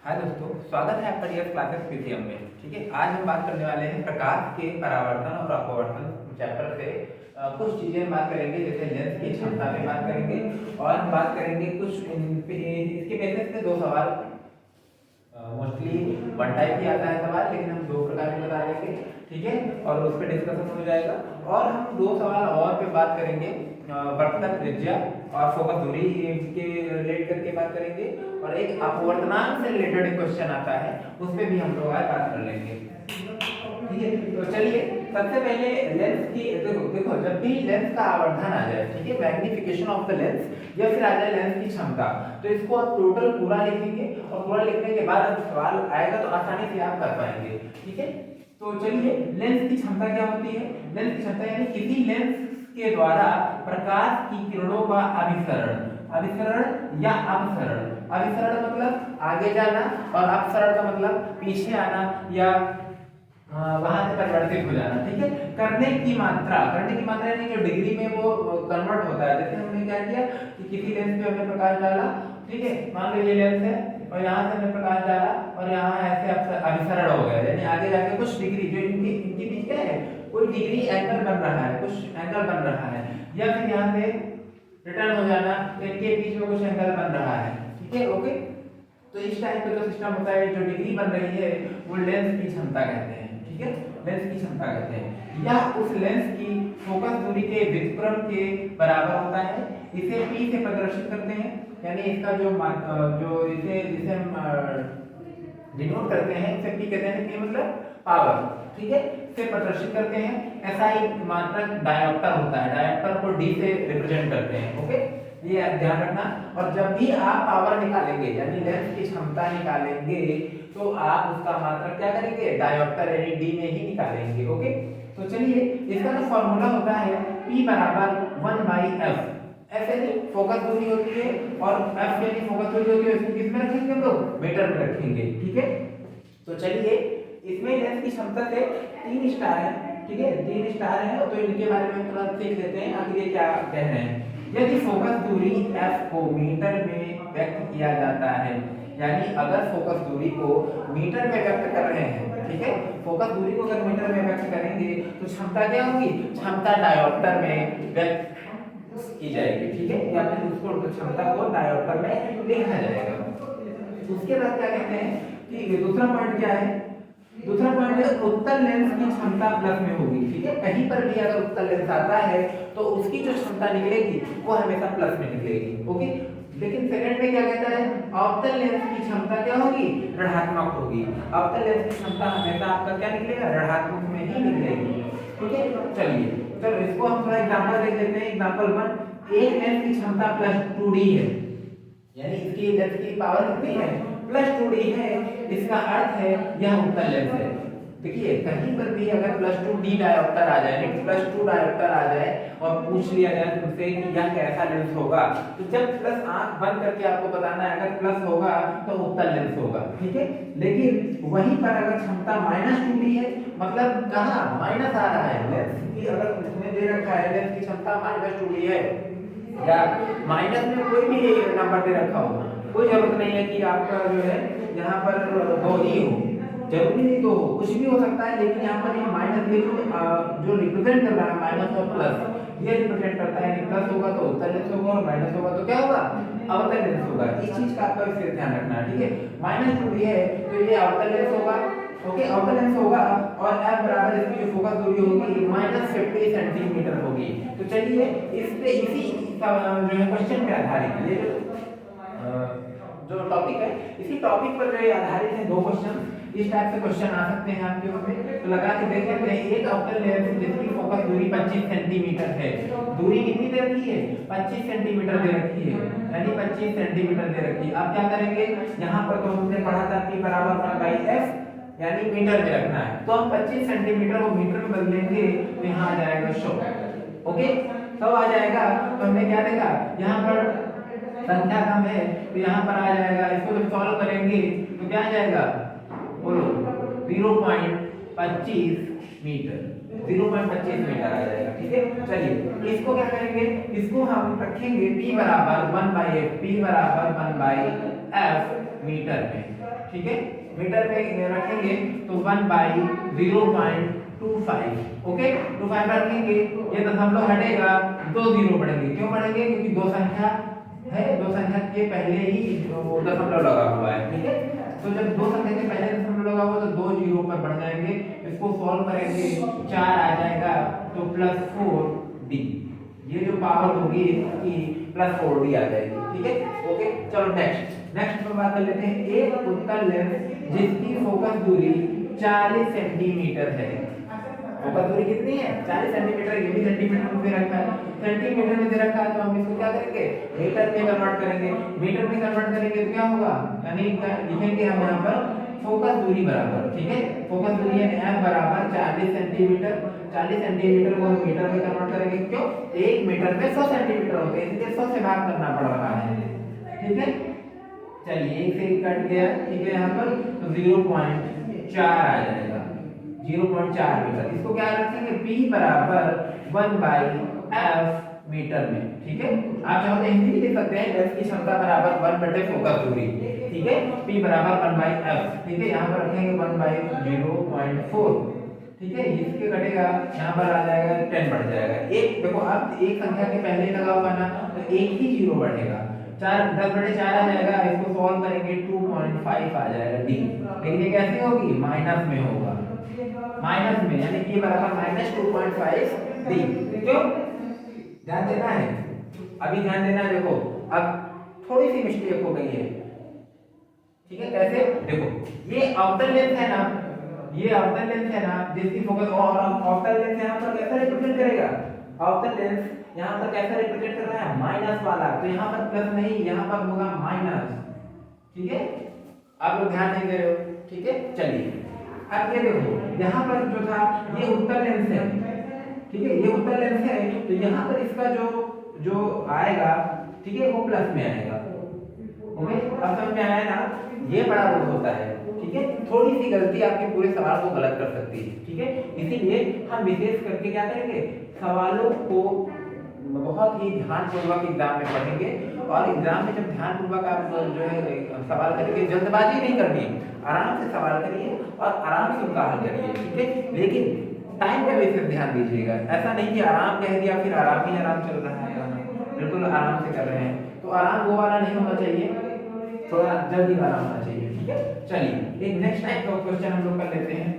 हाय दोस्तों, स्वागत है आपका डीएस क्लासेस पीसीएम में। ठीक है, आज हम बात करने वाले हैं प्रकाश के परावर्तन और अपवर्तन चैप्टर से कुछ चीजें हम बात करेंगे, जैसे लेंस की क्षमता पे बात करेंगे और हम बात करेंगे कुछ इसके बेसिस पे दो सवाल। मोस्टली वन टाइप ही आता है सवाल, लेकिन हम दो प्रकार के बता देंगे। ठीक है, और उस पर डिस्कशन हो जाएगा और हम दो सवाल और पे बात करेंगे, वक्रता त्रिज्या और फोकस दूरी के रिलेट करके बात करेंगे, और एक अपवर्तनांक से रिलेटेड क्वेश्चन आता है, उस पे भी हम लोग आज बात कर लेंगे। ठीक है, तो चलिए सबसे पहले लेंस की देखो जब भी लेंस का आवर्धन आ जाए, ठीक है, मैग्निफिकेशन ऑफ द लेंस, या फिर आ जाए लेंस की क्षमता, तो इसको आप टोटल पूरा लिखेंगे और पूरा लिखने के बाद जब सवाल आएगा तो आसानी से आप कर पाएंगे। ठीक है, तो चलिए लेंस की क्षमता क्या होती है। लेंस की क्षमता यानी किसी लेंस के द्वारा प्रकाश की किरणों का अभिसरण या अपसरण। अभिसरण मतलब आगे जाना और अपसरण का मतलब पीछे आना या वहां से परिवर्तित हो जाना। ठीक है, करने की मात्रा यानी जो डिग्री में वो कन्वर्ट होता है। जैसे हमने क्या किया कि किसी लेंस पे हमने प्रकाश डाला, ठीक है, मान लो ये लेंस है और यहाँ से हमने प्रकाश डाला और यहाँ ऐसे अभिसरण हो गया, यानी आगे जाके कुछ डिग्री जो इनके बीच क्या है, कोई डिग्री एंगल बन रहा है, कुछ एंगल बन रहा है, या फिर यहाँ से रिटर्न हो जाना, तो इनके बीच में कुछ एंगल बन रहा है। ठीक है, ओके, तो इस टाइप का जो सिस्टम होता है, जो डिग्री बन रही है, वो लेंस की क्षमता कहते हैं। ठीक है, लेंस की क्षमता कहते हैं, या उस लेंस की फोकस दूरी के व्युत्क्रम के बराबर होता है। इसे P से प्रदर्शित करते हैं, यानी इसका जो जिसे हम डिनोट करते हैं, इसे P कहते हैं। P मतलब पावर। ठीक है, से प्रदर्शित करते हैं। ऐसा एक मात्रक डायोप्टर होता है, डायोप्टर को D से रिप्रेजेंट करते हैं। ओके, ये ध्यान रखना। और जब भी आप पावर निकालेंगे यानी लेंस की क्षमता निकालेंगे, तो आप उसका मात्रक क्या करेंगे, डायोप्टर यानी D में ही निकालेंगे। ओके, तो चलिए इसका जो फॉर्मूला होता है P बराबर 1/f। f यानी फोकस दूरी होती है और f यानी फोकस दूरी होती है, इसको किस में रखेंगे हम लोग, मीटर में रखेंगे। ठीक है, तो चलिए इसमें लेंस की क्षमता से 3 स्टार है। ठीक है, 3 स्टार है, तो इनके बारे में थोड़ा सीख लेते हैं आखिर ये क्या कह रहे हैं। यदि फोकस दूरी f को मीटर में व्यक्त किया जाता है, यानी अगर फोकस दूरी को मीटर में व्यक्त कर रहे हैं, ठीक है, फोकस दूरी को अगर मीटर में व्यक्त करेंगे तो क्षमता क्या होगी, क्षमता डायोप्टर में व्यक्त की जाएगी। ठीक है, या फिर उसको क्षमता को डायोप्टर में लिखा जाएगा। उसके बाद क्या कहते हैं कि दूसरा पॉइंट क्या है, दूसरा पॉइंट है उत्तल लेंस की क्षमता प्लस में होगी। ठीक है, कहीं पर भी अगर उत्तल लेंस आता है तो उसकी जो क्षमता निकलेगी वो हमेशा प्लस में निकलेगी। ओके, लेकिन सेकंड में क्या कहता है, अवतल लेंस की क्षमता क्या होगी, ऋणात्मक होगी। अवतल लेंस की क्षमता हमेशा आपका क्या निकलेगा, ऋणात्मक में ही निकलेगी। ठीक है, चलो इसको हम थोड़ा एग्जांपल देख लेते हैं। एग्जांपल 1, एक लेंस की क्षमता +2d है, यानी इसकी लेंस की पावर कितनी है, +2d है। इसका अर्थ है यह उत्तल लेंस है। देखिए कहीं पर भी अगर +2d डायोप्टर आ जाए, यानी +2 डायोप्टर आ जाए और पूछ लिया जाए तुमसे कि यह कैसा लेंस होगा, तो जब प्लस आंख बंद करके आपको बताना है, अगर प्लस होगा तो उत्तल लेंस होगा। ठीक है, लेकिन वहीं पर अगर क्षमता -2d है, मतलब कहाँ माइनस आ रहा है, लेंस की अगर उसमें दे रखा है लेंस की क्षमता -2d है, या माइनस में कोई भी नंबर दे रखा हो, कोई जरूरत नहीं है कि आपका जो है यहाँ पर 2 ही हो, जरूरी नहीं 2 हो, कुछ भी हो सकता है, लेकिन यहाँ पर ये माइनस ये जो रिप्रेजेंट कर रहा है माइनस और प्लस, ये रिप्रेजेंट करता है कि प्लस होगा तो उत्तल लेंस होगा और माइनस होगा तो क्या होगा, अवतल लेंस होगा। इस चीज का आपका विशेष ध्यान रखना है। ठीक है, -2d है तो ये अवतल लेंस होगा। ओके, अवतल लेंस होगा और f बराबर इसकी जो फोकस दूरी होगी -50 सेंटीमीटर होगी। तो चलिए इस पे इसी जो है क्वेश्चन पे आधारित ये जो टॉपिक है, इसी टॉपिक पर जो आधारित है 2 क्वेश्चन, इस टाइप से क्वेश्चन आ सकते हैं आपके उसमें। तो लगा के देख लेते हैं। एक अवतल लेंस जिसकी फोकस दूरी 25 सेंटीमीटर है, दूरी कितनी दे रखी है, 25 सेंटीमीटर दे रखी है, यानी 25 सेंटीमीटर दे रखी है। अब क्या करेंगे, यहाँ पर तो हमने पढ़ा था P बराबर 1/f, यानी मीटर में रखना है, तो हम 25 सेंटीमीटर को मीटर में बदलेंगे तो यहाँ आ जाएगा 100। ओके, तो आ जाएगा, तो हमने क्या देखा, यहाँ पर संख्या कम है तो यहाँ पर आ जाएगा, इसको जब सॉल्व करेंगे तो क्या आ जाएगा, बोलो 0.25 मीटर, 0.25 मीटर आ जाएगा। ठीक है, चलिए इसको क्या करेंगे, इसको हम रखेंगे P बराबर 1/f, P बराबर 1/f एफ मीटर में, ठीक है। मीटर में रखेंगे तो 1/0.25, ओके। 25 रखेंगे, ये दशमलव हटेगा, 2 जीरो बढ़ेंगे। क्यों बढ़ेंगे? क्योंकि दो संख्या है, दो संख्या के पहले ही वो दशमलव लगा हुआ है, ठीक है। तो जब दो संख्या के पहले दशमलव लगा हुआ तो दो जीरो पर बढ़ जाएंगे। इसको सॉल्व करेंगे, 4 आ जाएगा तो +4d, ये जो पावर होगी इसकी +4d आ जाएगी, ठीक है, ओके। चलो नेक्स्ट पर बात कर लेते हैं। एक उत्तल लेंस जिसकी फोकस दूरी 40 सेंटीमीटर है। फोकस दूरी कितनी है? 40 सेंटीमीटर। ये भी सेंटीमीटर में दे रखा है, सेंटीमीटर में दे रखा है, तो हम इसको क्या करेंगे? मीटर में कन्वर्ट करेंगे। मीटर में कन्वर्ट करेंगे तो क्या होगा? यानी लिखेंगे हम यहाँ पर फोकस दूरी बराबर, ठीक है, फोकस दूरी है f बराबर 40 सेंटीमीटर। 40 सेंटीमीटर को हम मीटर में कन्वर्ट करेंगे। क्यों? 1 मीटर में 100 सेंटीमीटर होते हैं, इसलिए 100 से भाग करना पड़ रहा है, ठीक है। चलिए, 1 से कट गया, ठीक है। यहाँ पर तो 0.4 आ जाएगा, 0.4 मीटर। इसको क्या रखेंगे? p बराबर 1/f मीटर में, ठीक है। आप चाहो तो हिंदी भी लिख सकते हैं, लेंस की क्षमता बराबर 1/फोकस दूरी, ठीक है। p बराबर 1/f, ठीक है। यहाँ पर रखेंगे 1/0.4, ठीक है। इसके कटेगा, यहाँ पर आ जाएगा 10 बढ़ जाएगा। एक देखो, अब एक संख्या के पहले लगा हुआ ना, तो एक ही जीरो बढ़ेगा। 10/4 आ जाएगा। इसको सॉल्व करेंगे 2.5 आ जाएगा d। लेकिन ये कैसे होगी? माइनस में होगा, माइनस में, यानी कि बराबर -2.5 d। क्यों? ध्यान देना है, अभी ध्यान देना है। देखो, अब थोड़ी सी मिस्टेक हो गई है, ठीक है। कैसे? देखो, ये अवतल लेंस है ना, ये अवतल लेंस है ना, जिसकी फोकस, और अवतल लेंस यहाँ पर कैसा रिप्रेजेंट करेगा? अवतल लेंस यहाँ पर कैसा रिप्रेजेंट कर रहा है? माइनस वाला। तो यहाँ पर प्लस नहीं, यहाँ पर होगा माइनस, ठीक है। आप लोग ध्यान नहीं दे रहे हो, ठीक है। चलिए, अब ये देखो, यहाँ पर जो था ये उत्तल लेंस है, ठीक है, ये उत्तल लेंस है। तो यहाँ पर इसका जो आएगा, ठीक है, वो प्लस में आएगा, ओके। अब समझ में आया ना? ये बड़ा रूल होता है, ठीक है। थोड़ी सी गलती आपके पूरे सवाल को गलत कर सकती है, ठीक है। इसीलिए हम विशेष करके क्या करेंगे? सवालों को बहुत ही ध्यानपूर्वक एग्जाम में पढ़ेंगे, और एग्जाम में जब ध्यानपूर्वक आप जो है सवाल करेंगे, जल्दबाजी नहीं करनी, आराम से सवाल करिए और आराम से उनका हल करिए, ठीक है। लेकिन टाइम पे बेसिस ध्यान दीजिएगा, ऐसा नहीं कि आराम कह दिया फिर आराम ही आराम चल रहा है, बिल्कुल आराम से कर रहे हैं, तो आराम वो वाला नहीं होना चाहिए, थोड़ा जल्दी वाला होना चाहिए, ठीक है। चलिए, एक नेक्स्ट टाइप का क्वेश्चन हम लोग कर लेते हैं,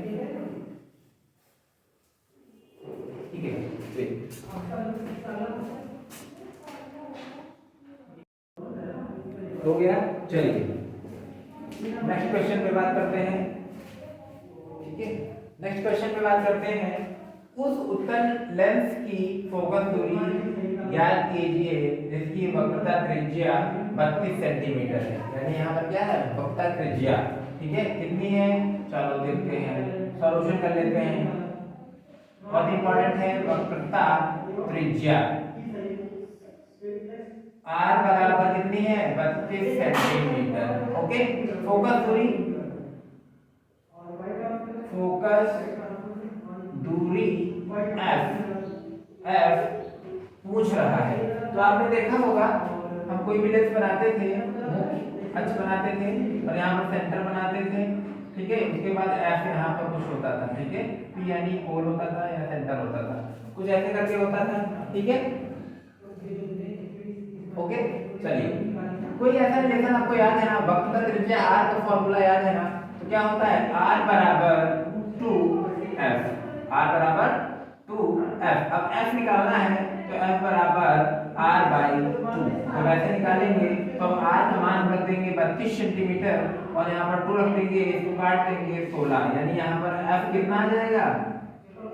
ठीक है। हो गया। चलिए, नेक्स्ट क्वेश्चन पे बात करते हैं, ठीक है। नेक्स्ट क्वेश्चन पे बात करते हैं। उस उत्तल लेंस की फोकस दूरी ज्ञात कीजिए जिसकी वक्रता त्रिज्या 32 सेंटीमीटर है। यानी यहाँ पर क्या है? वक्रता त्रिज्या, ठीक है, कितनी है? चलो देखते हैं, सॉल्यूशन कर लेते हैं। बहुत इंपॉर्टेंट है वक्रता त्रिज्या। r बराबर कितनी है? 32 सेंटीमीटर, ओके। फोकस दूरी, फोकस दूरी f पूछ रहा है। तो आपने देखा होगा, हम कोई भी लेंस बनाते थे, अक्ष बनाते थे और यहाँ पर सेंटर बनाते थे, ठीक है। उसके बाद f यहाँ पर कुछ होता था, ठीक है, p यानी पोल होता था या सेंटर होता था, कुछ ऐसे करके होता था, ठीक है, ओके। चलिए, कोई ऐसा रिलेशन आपको याद है ना? वक्रता त्रिज्या r का फॉर्मूला याद है ना? तो क्या होता है? r बराबर 2f, r बराबर 2f। अब f निकालना है तो f बराबर r/2। तो वैसे निकालेंगे तो हम r का मान रख देंगे 32 सेंटीमीटर और यहाँ पर 2 रख देंगे, इसको काट देंगे 16, यानी यहाँ पर f कितना आ जाएगा?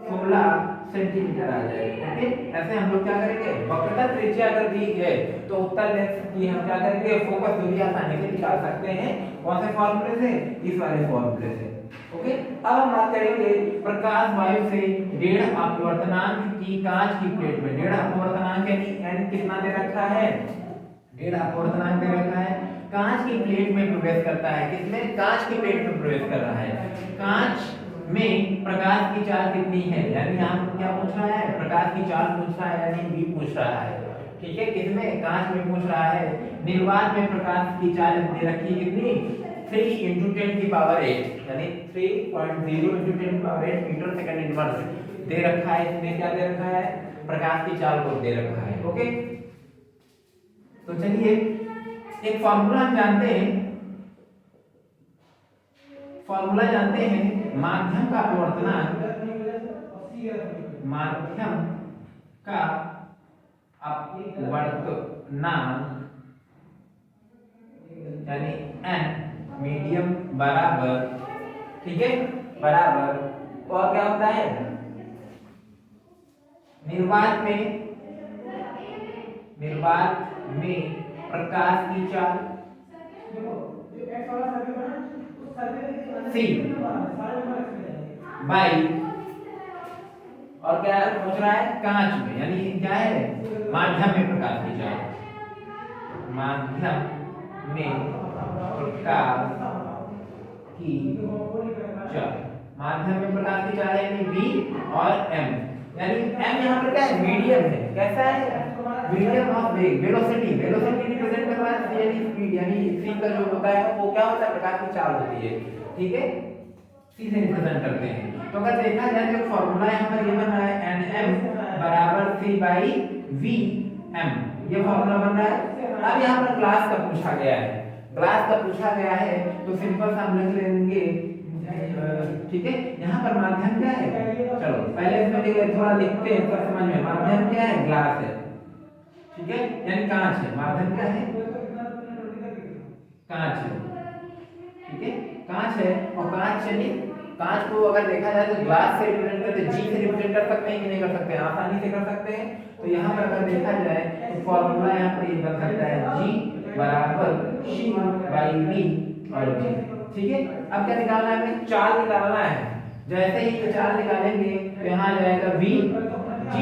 16 सेंटीमीटर आ जाएगा, ओके। ऐसे हम लोग क्या करेंगे? वक्रता त्रिज्या अगर दी है तो उत्तल लेंस की हम क्या करेंगे? फोकस दूरी आसानी से निकाल सकते हैं। कौन से फॉर्मूले से? इस वाले फॉर्मूले से, ओके। अब हम बात करेंगे प्रकाश वायु से 1.5 अपवर्तनांक की कांच की प्लेट में। 1.5 अपवर्तनांक यानी n कितना दे रखा है? 1.5 अपवर्तनांक दे रखा है, कांच की प्लेट में प्रवेश करता है। किसमें? कांच की प्लेट में प्रवेश कर रहा है। कांच में प्रकाश की चाल कितनी है? यानी यहाँ क्या पूछ रहा है? प्रकाश की चाल पूछ रहा है, यानी v पूछ रहा है। ठीक है, किसमें, कांच में पूछ रहा है। निर्वात में प्रकाश की चाल दे रखी है कितनी, 3 × 10⁸ यानी 3.0 × 10⁸ मीटर सेकंड इनवर्स दे रखा है। इसमें क्या दे रखा है, प्रकाश की चाल को दे रखा है। ओके, तो चलिए एक फॉर्मूला हम जानते हैं, फॉर्मूला जानते हैं, माध्यम का अपवर्तनांक, माध्यम का अपवर्तनांक यानी n मीडियम बराबर, ठीक है, बराबर, और क्या होता है, निर्वात में प्रकाश की चाल c बाई, और क्या पूछ रहा है, कांच में, यानी क्या है, माध्यम में प्रकाश की चाल, माध्यम में प्रकाश की चाल, माध्यम में प्रकाश की चाल यानी v और m, यानी m यहाँ पर क्या है, मीडियम है, कैसा है, मीडियम ऑफ वेग, वेलोसिटी, वेलोसिटी रिप्रेजेंट कर रहा है यानी स्पीड, यानी c का जो होता है वो क्या होता है, प्रकाश की चाल होती है, ठीक है, c से रिप्रेजेंट करते हैं। तो अगर देखा जाए तो फॉर्मूला यहाँ पर ये बन रहा है nm बराबर c/vm, ये फॉर्मूला बन रहा है। अब यहाँ पर ग्लास का पूछा गया है, ग्लास का पूछा गया है तो सिंपल सा हम लिख लेंगे, ठीक है, यहाँ पर माध्यम क्या है, चलो पहले इसमें थोड़ा लिखते हैं तो समझ में, माध्यम क्या है, ग्लास है, ठीक है, यानी कांच है, माध्यम क्या है, कांच है, ठीक है, कांच है, और कांच यानी कांच को अगर देखा जाए तो ग्लास से रिप्रेजेंट करते, जी से रिप्रेजेंट कर सकते हैं कि नहीं कर सकते हैं, आसानी से कर सकते हैं। तो यहाँ पर अगर देखा जाए तो फॉर्मूला यहाँ पर ये बन सकता है g बराबर c/v और g, ठीक है। अब क्या निकालना है, हमें चाल निकालना है। जैसे ही ये चाल निकालेंगे तो यहाँ आ जाएगा v g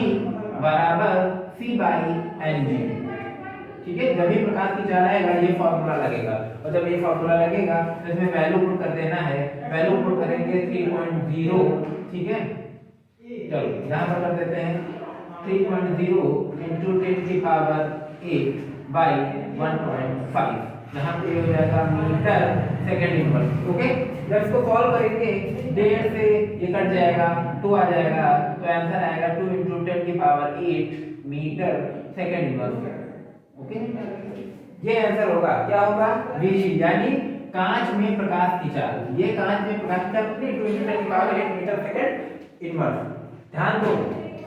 बराबर c/ng, ठीक है। जब भी प्रकाश की चाल आएगा ये फॉर्मूला लगेगा, और जब ये फॉर्मूला लगेगा तो इसमें वैल्यू पुट कर देना है, वैल्यू पुट करेंगे 3.0, ठीक है। चलो यहाँ पर कर देते हैं 3.0 × 10⁸ by 1.5, यहाँ पे हो जाएगा मीटर सेकंड इनवर्स। ओके, जब इसको सॉल्व करेंगे 1.5 से ये कट जाएगा, 2 आ जाएगा, तो आंसर आएगा 2 × 10⁸ मीटर सेकंड इनवर्स। ओके, ये आंसर होगा, क्या होगा, Vc, यानी कांच में प्रकाश की चाल, ये कांच में प्रकाश की चाल कितनी, 2 × 10⁸ मीटर सेकंड इनवर्स। ध्यान दो,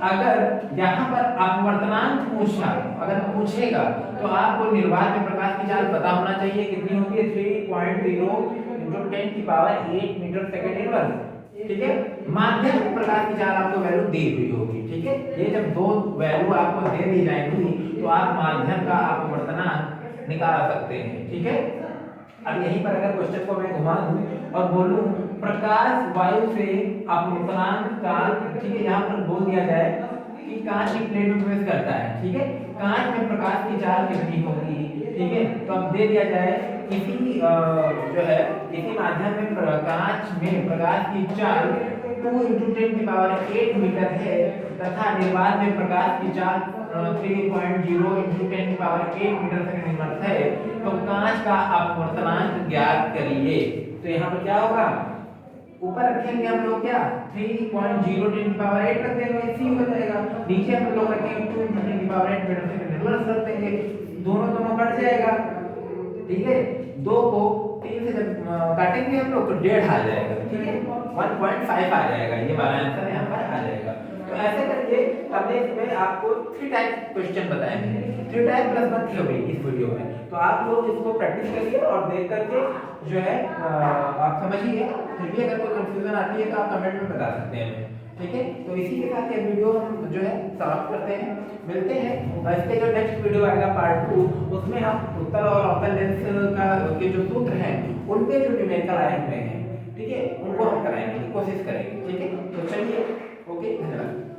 अगर यहाँ पर अपवर्तनांक पूछा, अगर पूछेगा तो आपको निर्वात में प्रकाश की चाल पता होना चाहिए, कितनी होती है, 3.0 × 10⁸ मीटर सेकंड इनवर्स, ठीक है। माध्यम में प्रकाश की चाल आपको वैल्यू दी हुई होगी, ठीक है। ये जब दो वैल्यू आपको दे दी जाएंगी तो आप माध्यम का अपवर्तनांक निकाल सकते हैं, ठीक है। अब यहीं पर अगर क्वेश्चन को मैं घुमा दूं और बोलूं प्रकाश वायु से अपवर्तनांक का, ठीक है, यहाँ पर बोल दिया जाए कि कांच की प्लेट में प्रवेश करता है, ठीक है, कांच में प्रकाश की चाल कितनी होगी, ठीक है। तो अब दे दिया जाए इसी जो है इसी माध्यम में कांच में प्रकाश की चाल 2 × 10⁸ मीटर है तथा निर्वात में प्रकाश की चाल 3.0 × 10⁸ मीटर सेकंड इनवर्स है, तो कांच का अपवर्तनांक ज्ञात करिए। तो यहाँ पर क्या होगा, ऊपर रखेंगे हम लोग क्या, 3.0 × 10⁸ रख देंगे, c हो जाएगा, नीचे हम लोग रखेंगे 2 × 10⁸ मीटर सेकंड इनवर्स रख देंगे, दोनों कट जाएगा, ठीक है। 2 को 3 से जब काटेंगे हम लोग तो 1.5 आ जाएगा, ठीक है, 1.5 आ जाएगा, ये वाला आंसर यहाँ पर आ जाएगा। तो ऐसे करके हमने इसमें आपको 3 टाइप क्वेश्चन बताए हैं, 3 टाइप प्लस 1 थ्योरी इस वीडियो में। तो आप लोग इसको प्रैक्टिस करिए और देख करके जो है आप समझिए, फिर भी अगर कोई कंफ्यूजन आती है तो आप कमेंट में बता सकते हैं, ठीक है। तो इसी के साथ ये वीडियो हम जो है समाप्त करते हैं, मिलते हैं और इसके जो नेक्स्ट वीडियो आएगा पार्ट 2, उसमें हम उत्तल और अवतल लेंस का के जो सूत्र हैं उनके जो न्यूमेरिकल आए हुए हैं, ठीक है, उनको हम कराएंगे, कोशिश करेंगे, ठीक है। तो चलिए, ओके, धन्यवाद।